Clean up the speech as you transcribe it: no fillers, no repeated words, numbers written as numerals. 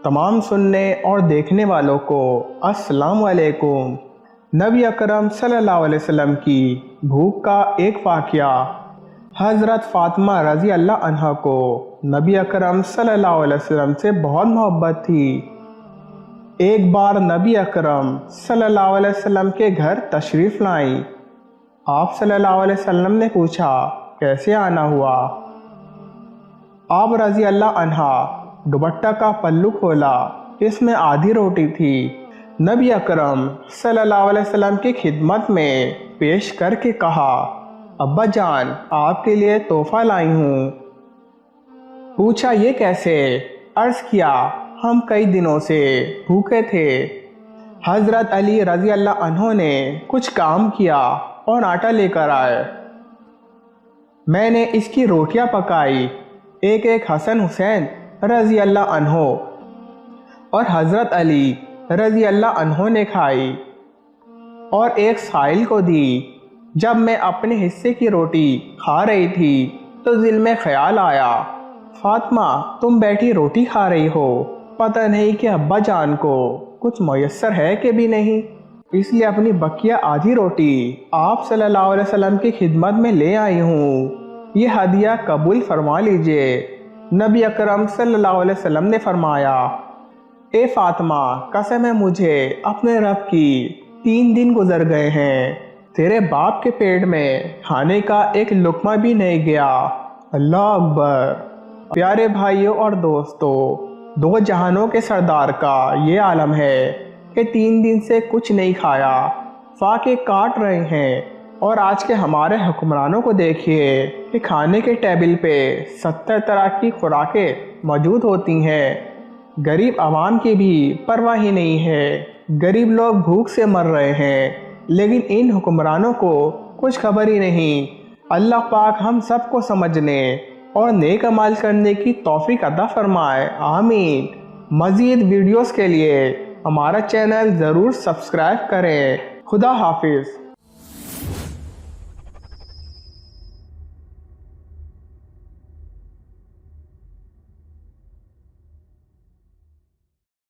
तमाम सुनने और देखने वालों को अस्सलाम वालेकुम। नबी अकरम सल्लल्लाहु अलैहि वसल्लम की भूख का एक वाक़या। हज़रत फ़ातिमा रज़ी अल्लाह अन्हा को नबी अकरम सल्लल्लाहु अलैहि वसल्लम से बहुत मोहब्बत थी। एक बार नबी अकरम सल्लल्लाहु अलैहि वसल्लम के घर तशरीफ़ लाई। आप सल्लल्लाहु अलैहि वसल्लम ने पूछा, कैसे आना हुआ? आप रज़ी अल्लाह अन्हा दुपट्टा का पल्लू खोला, इसमें आधी रोटी थी। नबी अकरम सल्लल्लाहु अलैहि वसल्लम की खिदमत में पेश करके कहा, अब्बा जान, आपके लिए तोहफ़ा लाई हूँ। पूछा, ये कैसे? अर्ज़ किया, हम कई दिनों से भूखे थे। हज़रत अली रज़ी अल्लाह अन्हो ने कुछ काम किया और आटा लेकर आए। मैंने इसकी रोटियां पकाई। एक एक हसन हुसैन रज़ी अल्लाह अन्हो और हज़रत अली रज़ी अल्लाह अन्हो ने खाई और एक साइल को दी। जब मैं अपने हिस्से की रोटी खा रही थी तो दिल में ख्याल आया, फ़ातिमा तुम बैठी रोटी खा रही हो, पता नहीं कि अब्बा जान को कुछ मयस्सर है कि भी नहीं, इसलिए अपनी बकिया आधी रोटी आप सल्लल्लाहु अलैहि वसल्लम की खिदमत में ले आई हूँ। ये हदिया कबूल फरमा लीजिए। नबी अकरम सल्लल्लाहु अलैहि वसल्लम ने फरमाया, ए फ़ातिमा, कसम है मुझे अपने रब की, 3 दिन गुजर गए हैं, तेरे बाप के पेट में खाने का एक लुक़मा भी नहीं गया। अल्लाह अकबर। प्यारे भाइयों और दोस्तों, 2 जहानों के सरदार का ये आलम है कि 3 दिन से कुछ नहीं खाया, फाके काट रहे हैं। और आज के हमारे हुक्मरानों को देखिए कि खाने के टेबल पे 70 तरह की खुराकें मौजूद होती हैं। गरीब आवाम की भी परवाह ही नहीं है। गरीब लोग भूख से मर रहे हैं, लेकिन इन हुक्मरानों को कुछ खबर ही नहीं। अल्लाह पाक हम सबको समझने और नेक अमल करने की तौफीक अता फरमाए, आमीन। मज़ीद वीडियोस के लिए हमारा चैनल ज़रूर सब्सक्राइब करें। खुदा हाफिज़।